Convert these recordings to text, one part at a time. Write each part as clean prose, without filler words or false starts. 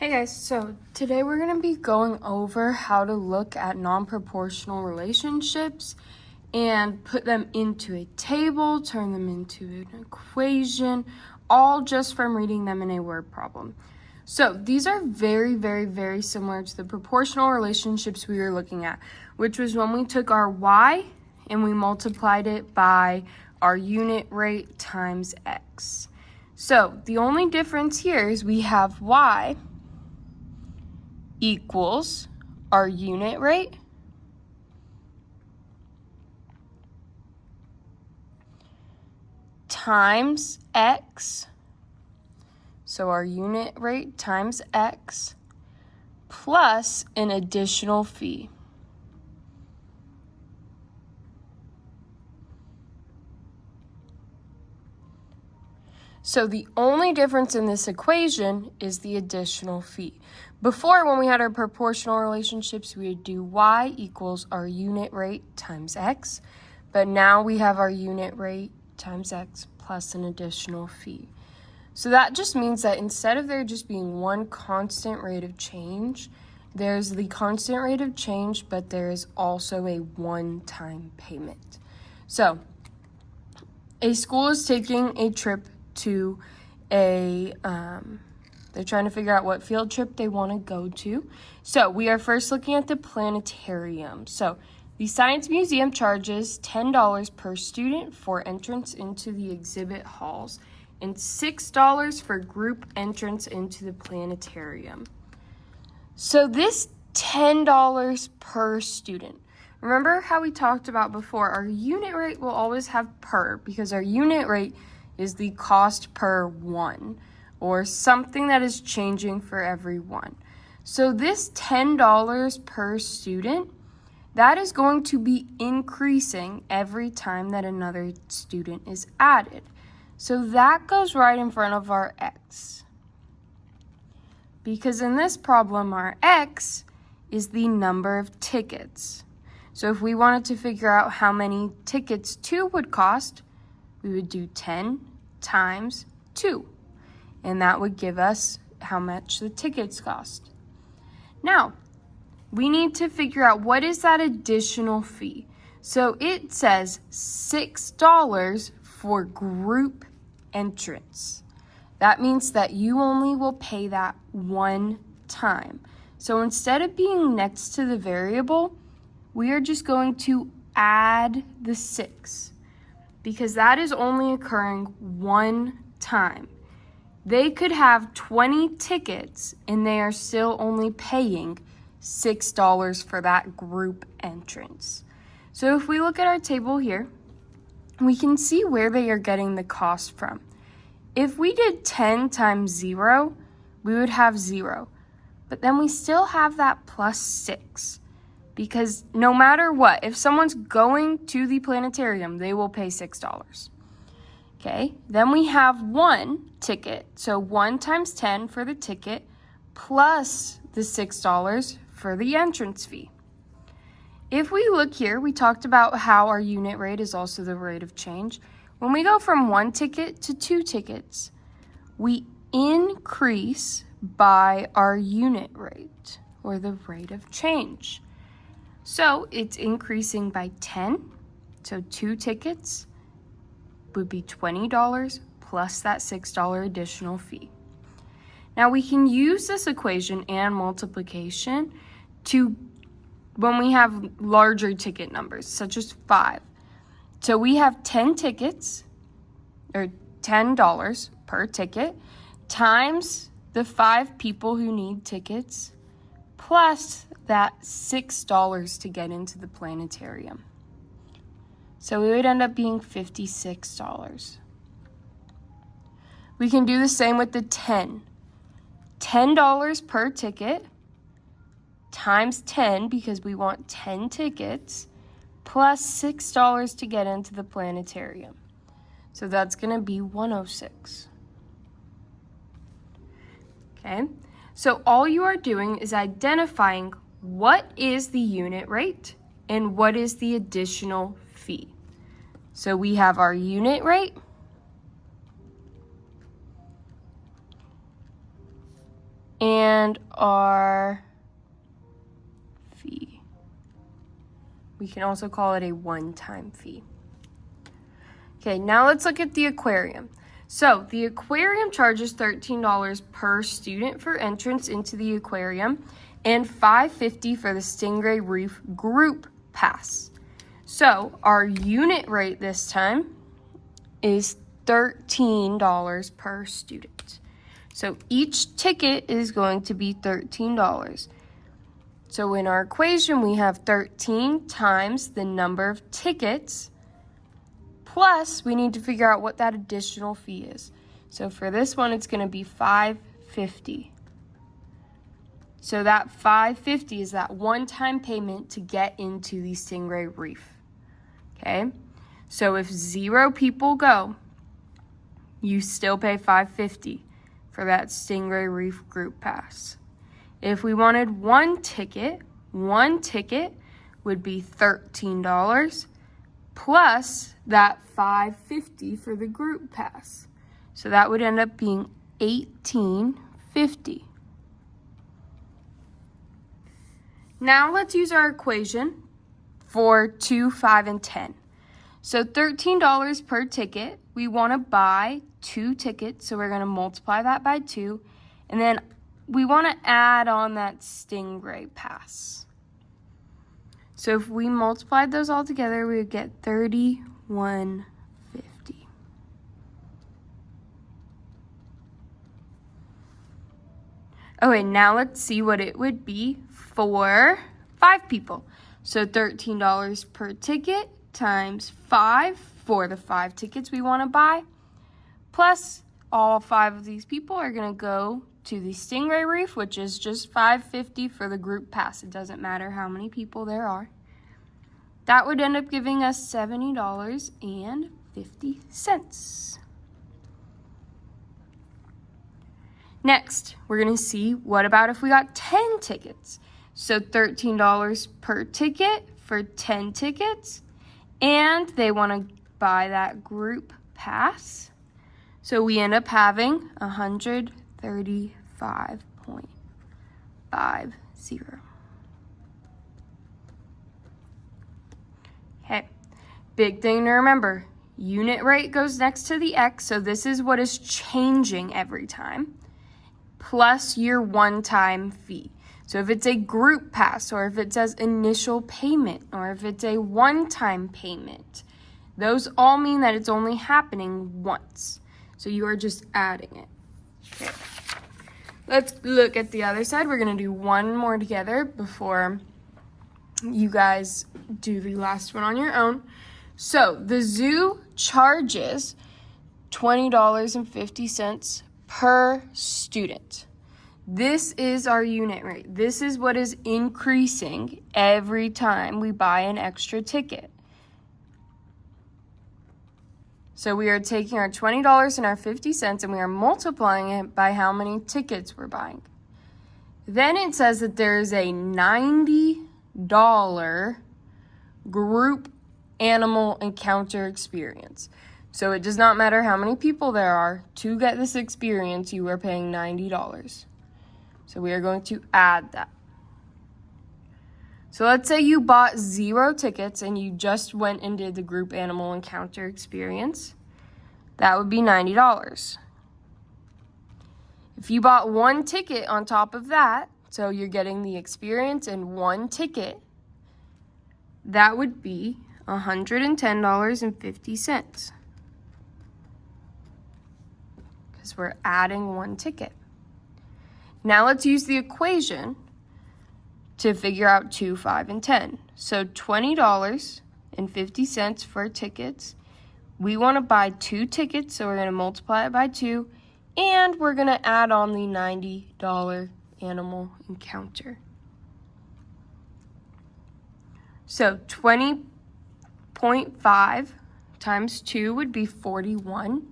Hey guys, so today we're going to be going over how to look at non-proportional relationships and put them into a table, turn them into an equation, all just from reading them in a word problem. So these are very similar to the proportional relationships we were looking at, which was when we took our y and we multiplied it by our unit rate times x. So the only difference here is we have y equals our unit rate times x, so our unit rate times x, plus an additional fee. So the only difference in this equation is the additional fee. Before, when we had our proportional relationships, we would do y equals our unit rate times x, but now we have our unit rate times x plus an additional fee. So that just means that instead of there just being one constant rate of change, there's the constant rate of change, but there is also a one-time payment. So a school is taking a trip to they're trying to figure out what field trip they want to go to. So we are first looking at the planetarium. So the Science Museum charges $10 per student for entrance into the exhibit halls and $6 for group entrance into the planetarium. So this $10 per student. Remember how we talked about before, our unit rate will always have per because our unit rate is the cost per one, or something that is changing for every one. So this $10 per student, that is going to be increasing every time that another student is added. So that goes right in front of our x. Because in this problem, our x is the number of tickets. So if we wanted to figure out how many tickets 2 would cost, we would do 10 times 2. And that would give us how much the tickets cost. Now, we need to figure out what is that additional fee. So it says $6 for group entrance. That means that you only will pay that one time. So instead of being next to the variable, we are just going to add the 6 because that is only occurring one time. They could have 20 tickets and they are still only paying $6 for that group entrance. So if we look at our table here, we can see where they are getting the cost from. If we did 10 times 0, we would have 0. But then we still have that plus 6. Because no matter what, if someone's going to the planetarium, they will pay $6. Okay, then we have one ticket. So 1 times 10 for the ticket plus the $6 for the entrance fee. If we look here, we talked about how our unit rate is also the rate of change. When we go from 1 ticket to 2 tickets, we increase by our unit rate or the rate of change. So it's increasing by 10. So 2 tickets would be $20 plus that $6 additional fee. Now we can use this equation and multiplication to when we have larger ticket numbers, such as 5. So we have 10 tickets, or $10 per ticket, times the 5 people who need tickets, plus that $6 to get into the planetarium. So it would end up being $56. We can do the same with the 10. $10 per ticket times 10 because we want 10 tickets plus $6 to get into the planetarium. So that's going to be $106. Okay, so all you are doing is identifying what is the unit rate and what is the additional fee. So we have our unit rate and our fee. We can also call it a one-time fee. Okay, now let's look at the aquarium. So the aquarium charges $13 per student for entrance into the aquarium and $5.50 for the Stingray Reef group pass. So our unit rate this time is $13 per student. So each ticket is going to be $13. So in our equation, we have 13 times the number of tickets, plus we need to figure out what that additional fee is. So for this one, it's going to be $5.50. So that $5.50 is that one-time payment to get into the Stingray Reef. Okay? So if 0 people go, you still pay $5.50 for that Stingray Reef group pass. If we wanted one ticket would be $13 plus that $5.50 for the group pass. So that would end up being $18.50. Now let's use our equation for 2, 5, and 10. So $13 per ticket. We want to buy 2 tickets, so we're going to multiply that by 2. And then we want to add on that Stingray pass. So if we multiplied those all together, we would get $31.50. Okay, now let's see what it would be for 5 people. So $13 per ticket times 5 for the 5 tickets we want to buy, plus all 5 of these people are going to go to the Stingray Reef, which is just $5.50 for the group pass. It doesn't matter how many people there are. That would end up giving us $70.50. Next, we're going to see what about if we got 10 tickets. So $13 per ticket for 10 tickets, and they want to buy that group pass. So we end up having $135.50. Okay, big thing to remember, unit rate goes next to the X, so this is what is changing every time, plus your one-time fee. So if it's a group pass, or if it says initial payment, or if it's a one-time payment, those all mean that it's only happening once. So you are just adding it. Okay. Let's look at the other side. We're going to do one more together before you guys do the last one on your own. So the zoo charges $20.50 per student. This is our unit rate. This is what is increasing every time we buy an extra ticket. So we are taking our $20 and our 50 cents and we are multiplying it by how many tickets we're buying. Then it says that there is a $90 group animal encounter experience. So it does not matter how many people there are. To get this experience, you are paying $90. So we are going to add that. So let's say you bought 0 tickets and you just went and did the group animal encounter experience. That would be $90. If you bought 1 ticket on top of that, so you're getting the experience and 1 ticket, that would be $110.50. Because we're adding 1 ticket. Now let's use the equation to figure out 2, 5, and 10. So $20.50 for tickets. We want to buy 2 tickets, so we're going to multiply it by 2, and we're going to add on the $90 animal encounter. So 20.5 times 2 would be 41.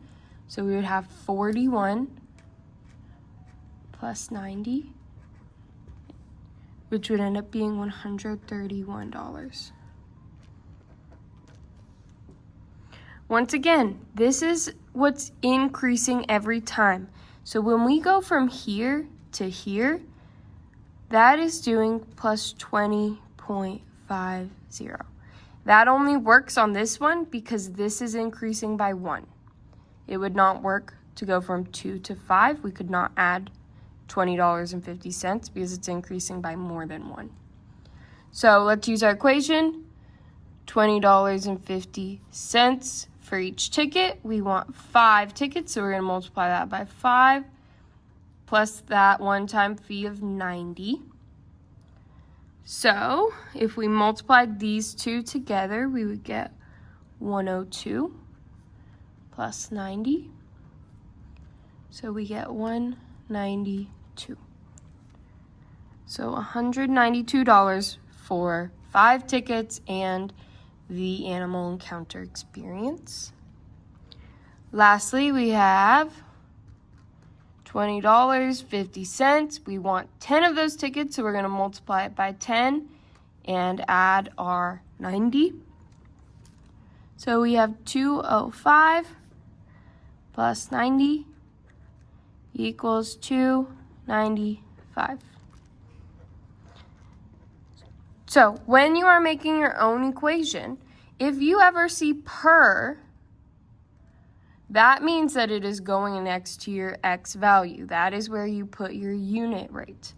So we would have 41 plus 90, which would end up being $131. Once again, this is what's increasing every time. So when we go from here to here, that is doing plus 20.50. That only works on this one because this is increasing by 1. It would not work to go from 2 to 5. We could not add $20.50 because it's increasing by more than 1. So let's use our equation. $20.50 for each ticket. We want 5 tickets, so we're going to multiply that by 5 plus that one-time fee of 90. So if we multiplied these two together, we would get 102 plus 90. So we get 192. So $192 for 5 tickets and the animal encounter experience. Lastly, we have $20.50. We want 10 of those tickets, so we're going to multiply it by 10 and add our 90. So we have 205 plus 90 equals 295. So when you are making your own equation, if you ever see per, that means that it is going next to your X value. That is where you put your unit rate.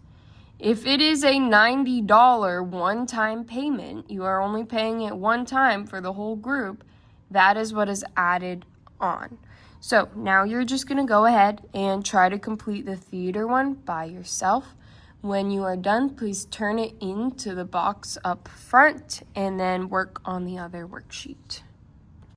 If it is a $90 one-time payment, you are only paying it one time for the whole group, that is what is added on. So now you're just going to go ahead and try to complete the theater one by yourself. When you are done, please turn it into the box up front and then work on the other worksheet.